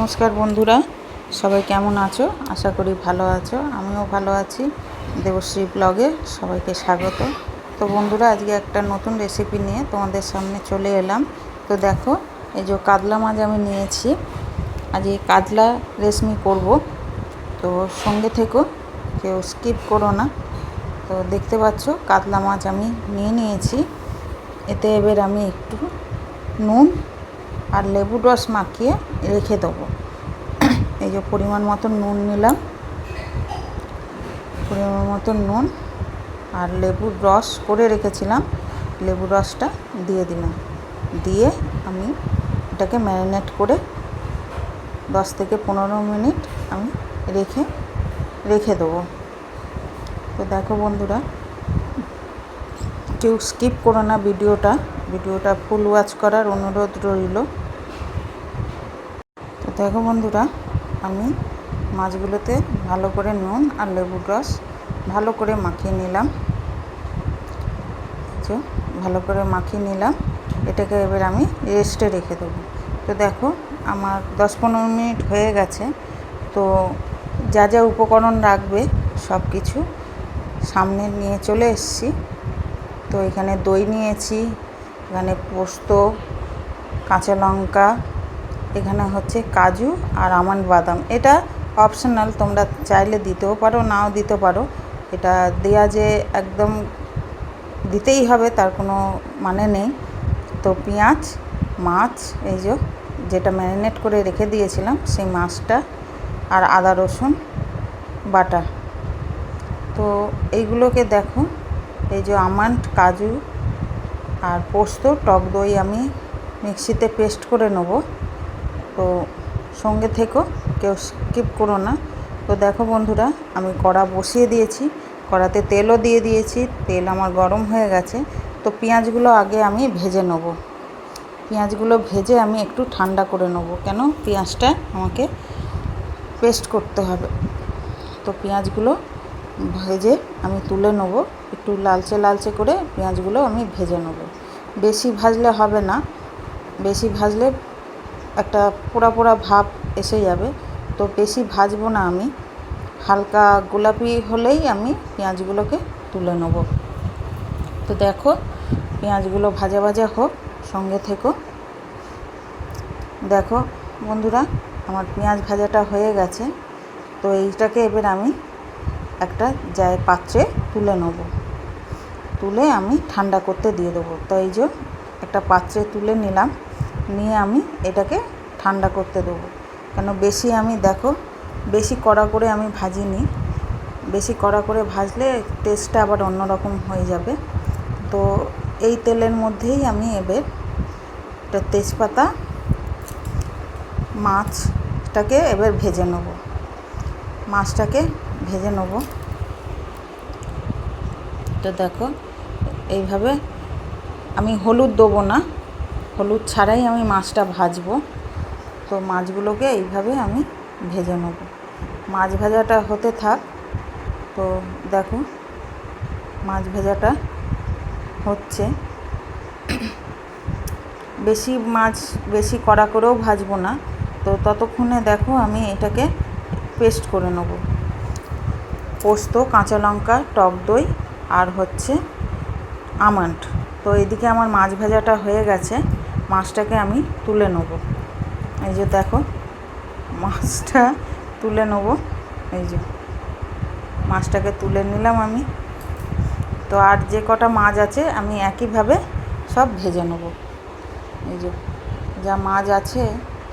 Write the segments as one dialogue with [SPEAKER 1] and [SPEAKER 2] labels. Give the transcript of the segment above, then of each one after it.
[SPEAKER 1] নমস্কার বন্ধুরা, সবাই কেমন আছো? আশা করি ভালো আছো। আমিও ভালো আছি। দেবশ্রী ব্লগে সবাইকে স্বাগত। তো বন্ধুরা, আজকে একটা নতুন রেসিপি নিয়ে তোমাদের সামনে চলে এলাম। তো দেখো, এই যে কাতলা মাছ আমি নিয়েছি। আজকে কাতলা রেসিপি করব। তো সঙ্গে থেকো, কেউ স্কিপ করো না। তো দেখতে পাচ্ছ কাতলা মাছ আমি নিয়েছি। এতে এবার আমি একটু নুন আর লেবুর রস মাখিয়ে রেখে দেবো। এই যে পরিমাণ মতো নুন নিলাম, পরিমাণ মতো নুন আর লেবুর রস করে রেখেছিলাম, লেবুর রসটা দিয়ে দিলাম। দিয়ে আমি এটাকে ম্যারিনেট করে 10 থেকে 15 মিনিট আমি রেখে দেবো। তো দেখো বন্ধুরা, কেউ স্কিপ করো না ভিডিওটা ফুল ওয়াচ করার অনুরোধ রইল। তো দেখো বন্ধুরা, আমি মাছগুলোতে ভালো করে নুন আর লেবুর রস ভালো করে মাখিয়ে নিলাম। ভালো করে মাখিয়ে নিলাম। এটাকে এবার আমি রেস্টে রেখে দেবো। তো দেখো, আমার 10-15 মিনিট হয়ে গেছে। তো যা যা উপকরণ রাখবে সব কিছু সামনে নিয়ে চলে এসেছি। তো এখানে দই নিয়েছি, এখানে পোস্ত, কাঁচা লঙ্কা, এখানে হচ্ছে কাজু আর আমন্ড বাদাম। এটা অপশনাল, তোমরা চাইলে দিতেও পারো, নাও দিতে পারো। এটা দেয়া যে একদম দিতেই হবে তার কোনো মানে নেই। তো পেঁয়াজ, মাছ, এই যেটা ম্যারিনেট করে রেখে দিয়েছিলাম সেই মাছটা, আর আদা রসুন বাটা। তো এইগুলোকে দেখো, এই যে আমন্ড, কাজু আর পোস্ত, টক দই আমি মিক্সিতে পেস্ট করে নেব। তো সঙ্গে থেকো, কেউ স্কিপ করো না। তো দেখো বন্ধুরা, আমি কড়া বসিয়ে দিয়েছি, কড়াতে তেলও দিয়ে দিয়েছি। তেল আমার গরম হয়ে গেছে। তো পেঁয়াজগুলো আগে আমি ভেজে নেব। পেঁয়াজগুলো ভেজে আমি একটু ঠান্ডা করে নেব, কেন পেঁয়াজটা আমাকে পেস্ট করতে হবে। তো পেঁয়াজগুলো ভেজে আমি তুলে নেব। একটু লালচে লালচে করে পেঁয়াজগুলো আমি ভেজে নেব। বেশি ভাজলে হবে না, বেশি ভাজলে একটা পোড়া পোড়া ভাব এসে যাবে। তো বেশি ভাজবো না আমি, হালকা গোলাপি হলেই আমি পেঁয়াজগুলোকে তুলে নেব। তো দেখো, পেঁয়াজগুলো ভাজা ভাজা হোক, সঙ্গে থেকো। দেখো বন্ধুরা, আমার পেঁয়াজ ভাজাটা হয়ে গেছে। তো এইটাকে এবার আমি একটা পাত্রে তুলে নেব। তুলে আমি ঠান্ডা করতে দিয়ে দেবো। তো এই যে একটা পাত্রে তুলে নিলাম, নিয়ে আমি এটাকে ঠান্ডা করতে দেবো। কেন বেশি কড়া করে আমি ভাজিনি। বেশি কড়া করে ভাজলে টেস্টটা আবার অন্যরকম হয়ে যাবে। তো এই তেলের মধ্যেই আমি এবার একটা তেজপাতা, মাছটাকে এবার ভেজে নেব। মাছটাকে ভেজে নেব। তো দেখো, এইভাবে আমি হলুদ দেবো না, হলুদ ছাড়াই আমি মাছটা ভাজবো। তো মাছগুলোকে এইভাবে আমি ভেজে নেব। মাছ ভাজাটা হতে থাক। তো দেখো, মাছ ভাজাটা হচ্ছে। বেশি কড়া করেও ভাজবো না। তো ততক্ষণে দেখো, আমি এটাকে পেস্ট করে নেব। পোস্ত, কাঁচা লঙ্কা, টক দই আর হচ্ছে আমন্ড। তো এদিকে আমার মাছ ভাজাটা হয়ে গেছে। মাছটাকে আমি তুলে নেব। এই যে দেখো, মাছটা তুলে নেব। এই যে মাছটাকে তুলে নিলাম আমি। তো আর যে কটা মাছ আছে আমি একইভাবে সব ভেজে নেব। এই যে যা মাছ আছে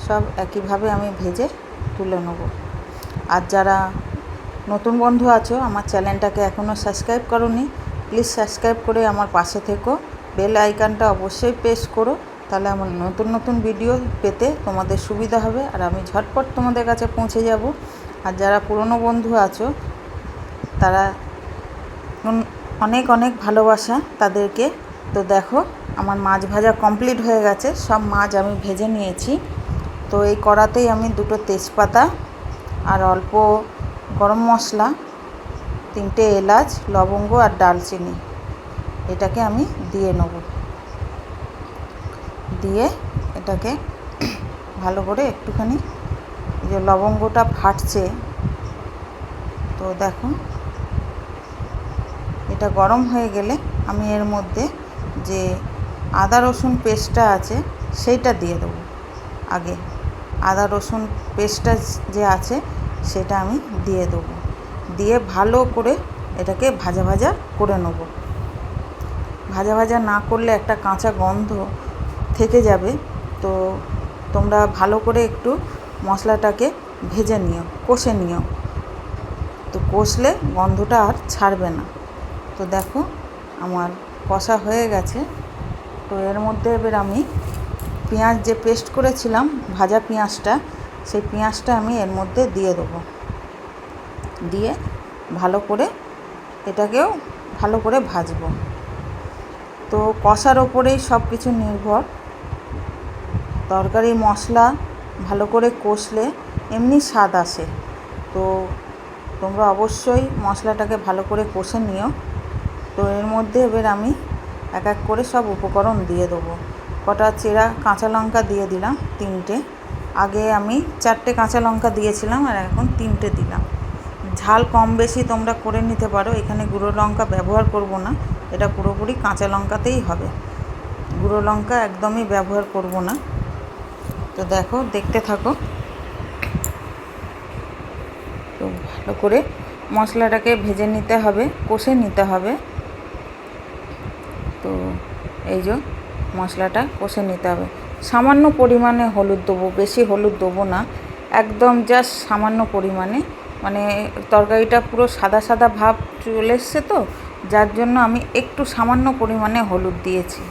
[SPEAKER 1] সব একইভাবে আমি ভেজে তুলে নেব। আর যারা নতুন বন্ধু আছো, আমার চ্যানেলটাকে এখনও সাবস্ক্রাইব করোনি, প্লিজ সাবস্ক্রাইব করে আমার পাশে থেকো। বেল আইকনটা অবশ্যই প্রেস করো, তাহলে আমার নতুন নতুন ভিডিও পেতে তোমাদের সুবিধা হবে, আর আমি ঝটপট তোমাদের কাছে পৌঁছে যাব। আর যারা পুরনো বন্ধু আছো, তারা অনেক অনেক ভালোবাসা তাদেরকে। তো দেখো, আমার মাছ ভাজা কমপ্লিট হয়ে গেছে। সব মাছ আমি ভেজে নিয়েছি। তো এই কড়াতেই আমি 2টো তেজপাতা আর অল্প গরম মশলা, 3টে এলাচ, লবঙ্গ আর দারচিনি, এটাকে আমি দিয়ে নেব। দিয়ে এটাকে ভালো করে একটুখানি এই যে লবঙ্গটা ফাটছে। তো দেখো, এটা গরম হয়ে গেলে আমি এর মধ্যে যে আদা রসুন পেস্টটা আছে সেইটা দিয়ে দেবো। আগে আদা রসুন পেস্টটা যে আছে সেটা আমি দিয়ে দেবো, দিয়ে ভালো করে এটাকে ভাজা ভাজা করে নেব। ভাজা ভাজা না করলে একটা কাঁচা গন্ধ থেকে যাবে। তো তোমরা ভালো করে একটু মশলাটাকে ভেজে নিও, কষে নিও। তো কষলে গন্ধটা আর ছাড়বে না। তো দেখো আমার কষা হয়ে গেছে। তো এর মধ্যে এবার আমি পেঁয়াজ যে পেস্ট করেছিলাম, ভাজা পেঁয়াজটা, সেই পেঁয়াজটা আমি এর মধ্যে দিয়ে দেবো। দিয়ে ভালো করে এটাকেও ভালো করে ভাজবো। তো কষার ওপরেই সব কিছু নির্ভর। তরকারি মশলা ভালো করে কষলে এমনি স্বাদ আসে। তো তোমরা অবশ্যই মশলাটাকে ভালো করে কষে নিও। তো এর মধ্যে এবার আমি এক এক করে সব উপকরণ দিয়ে দেবো। কটা চেরা কাঁচা লঙ্কা দিয়ে দিলাম, 3টে। আগে আমি 4টে কাঁচা লঙ্কা দিয়েছিলাম, আর এখন 3টে দিলাম। ঝাল কম বেশি তোমরা করে নিতে পারো। এখানে গুঁড়ো লঙ্কা ব্যবহার করব না, এটা পুরোপুরি কাঁচা লঙ্কাতেই হবে। গুঁড়ো লঙ্কা একদমই ব্যবহার করব না। তো দেখো, দেখতে থাকো। তো ভালো করে মশলাটাকে ভেজে নিতে হবে, কষে নিতে হবে। তো এই যে মশলাটা কষে নিতে হবে। সামান্য পরিমাণে হলুদ দেবো, বেশি হলুদ দেবো না, একদম জাস্ট সামান্য পরিমাণে। মানে তরকারিটা পুরো সাদা সাদা ভাব চলে এসছে, তো যার জন্য আমি একটু সামান্য পরিমাণে হলুদ দিয়েছি,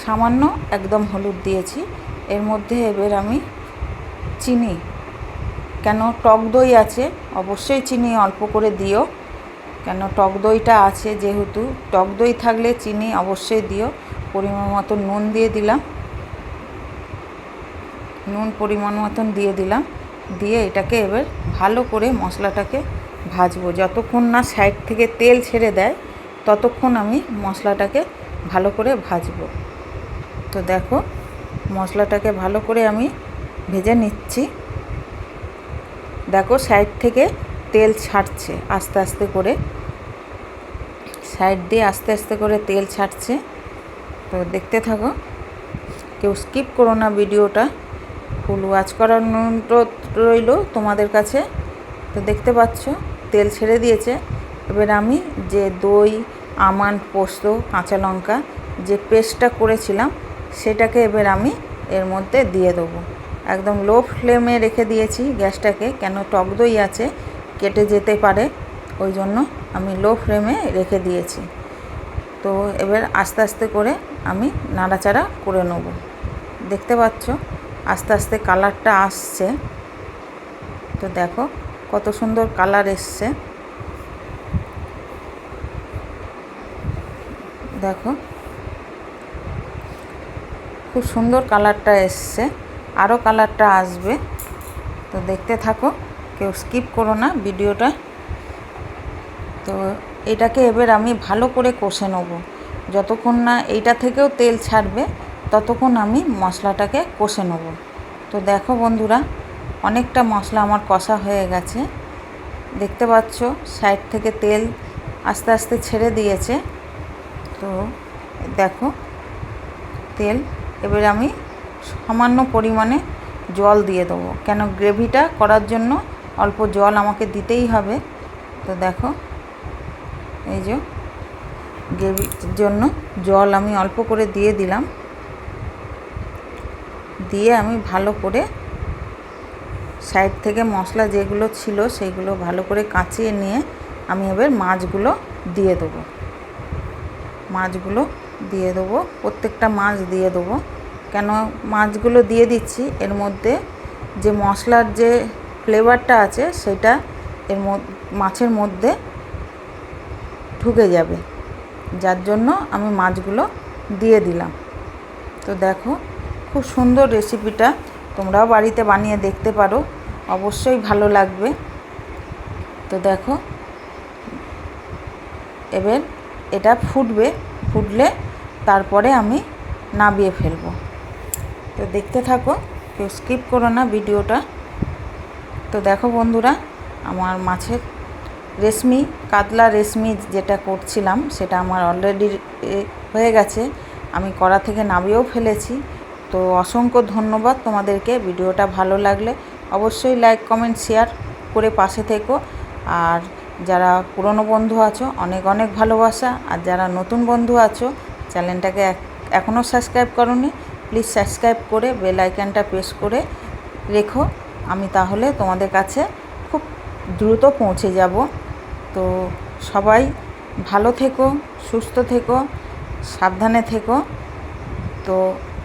[SPEAKER 1] সামান্য একদম হলুদ দিয়েছি। এর মধ্যে এবার আমি চিনি, কেন টক দই আছে, অবশ্যই চিনি অল্প করে দিও, কেন টক দইটা আছে যেহেতু। টক দই থাকলে চিনি অবশ্যই দিও। পরিমাণ মতো নুন দিয়ে দিলাম, নুন পরিমাণ মতন দিয়ে দিলাম। দিয়ে এটাকে এবার ভালো করে মশলাটাকে ভাজবো। যতক্ষণ না সাইড থেকে তেল ছেড়ে দেয় ততক্ষণ আমি মশলাটাকে ভালো করে ভাজবো। তো দেখো, মশলাটাকে ভালো করে আমি ভেজে নিচ্ছি। দেখো সাইড থেকে তেল ছাড়ছে আস্তে আস্তে করে, সাইড দিয়ে আস্তে আস্তে করে তেল ছাড়ছে। তো দেখতে থাকো, কেউ স্কিপ করো না ভিডিওটা, ফুল ওয়াচ করার অনুরোধ রইল তোমাদের কাছে। তো দেখতে পাচ্ছ তেল ছেড়ে দিয়েছে। এবার আমি যে দই, আমন্ড, পোস্ত, কাঁচা লঙ্কা যে পেস্টটা করেছিলাম সেটাকে এবার আমি এর মধ্যে দিয়ে দেবো। একদম লো ফ্লেমে রেখে দিয়েছি গ্যাসটাকে, কেন টক দই আছে, কেটে যেতে পারে, ওই জন্য আমি লো ফ্লেমে রেখে দিয়েছি। তো এবার আস্তে আস্তে করে আমি নাড়াচাড়া করে নেব। দেখতে পাচ্ছ আস্তে আস্তে কালারটা আসছে। তো দেখো কত সুন্দর কালার এসছে। দেখো খুব সুন্দর কালারটা এসছে, আরও কালারটা আসবে। তো দেখতে থাকো, কেউ স্কিপ করো না ভিডিওটা। তো এটাকে এবার আমি ভালো করে কষে নেব। যতক্ষণ না এইটা থেকেও তেল ছাড়বে ততক্ষণ আমি মশলাটাকে কষে নেব। তো দেখো বন্ধুরা, অনেকটা মশলা আমার কষা হয়ে গেছে। দেখতে পাচ্ছ সাইড থেকে তেল আস্তে আস্তে ছেড়ে দিয়েছে। তো দেখো তেল, এবার আমি সামান্য পরিমাণে জল দিয়ে দেবো, কেন গ্রেভিটা করার জন্য অল্প জল আমাকে দিতেই হবে। তো দেখো এই যে গ্রেভির জন্য জল আমি অল্প করে দিয়ে দিলাম। দিয়ে আমি ভালো করে সাইড থেকে মশলা যেগুলো ছিল সেগুলো ভালো করে কাঁচিয়ে নিয়ে আমি এবার মাছগুলো দিয়ে দেবো। মাছগুলো দিয়ে দেবো, প্রত্যেকটা মাছ দিয়ে দেবো। কেন মাছগুলো দিয়ে দিচ্ছি, এর মধ্যে যে মশলার যে ফ্লেভারটা আছে সেটা এর মাছের মধ্যে ঢুকে যাবে, যার জন্য আমি মাছগুলো দিয়ে দিলাম। তো দেখো খুব সুন্দর রেসিপিটা, তোমরাও বাড়িতে বানিয়ে দেখতে পারো, অবশ্যই ভালো লাগবে। তো দেখো এবার এটা ফুটবে, ফুটলে তারপরে আমি নামিয়ে ফেলবো। তো দেখতে থাকো, কেউ স্কিপ করো না ভিডিওটা। তো দেখো বন্ধুরা, আমার মাছের রেশমি, কাতলা রেশমি যেটা করছিলাম সেটা আমার অলরেডি হয়ে গেছে। আমি কড়া থেকে নামিয়েও ফেলেছি। তো অসংখ্য ধন্যবাদ তোমাদেরকে। ভিডিওটা ভালো লাগলে অবশ্যই লাইক, কমেন্ট, শেয়ার করে পাশে থেকো। আর যারা পুরনো বন্ধু আছো অনেক অনেক ভালোবাসা। আর যারা নতুন বন্ধু আছো চ্যানেলটাকে এখনও সাবস্ক্রাইব করোনি, প্লিজ সাবস্ক্রাইব করে বেল আইকনটা প্রেস করে রেখো। আমি তাহলে তোমাদের কাছে খুব দ্রুত পৌঁছে যাব। তো সবাই ভালো থেকো, সুস্থ থেকো, সাবধানে থেকো। তো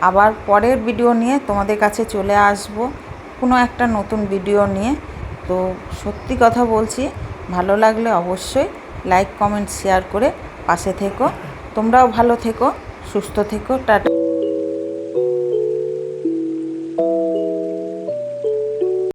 [SPEAKER 1] আবার পরের ভিডিও নিয়ে তোমাদের কাছে চলে আসব, কোনো একটা নতুন ভিডিও নিয়ে। তো সত্যি কথা বলছি, ভালো লাগলে অবশ্যই লাইক, কমেন্ট, শেয়ার করে পাশে থেকো। তোমরাও ভালো থেকো, সুস্থ থেকো। টাটা।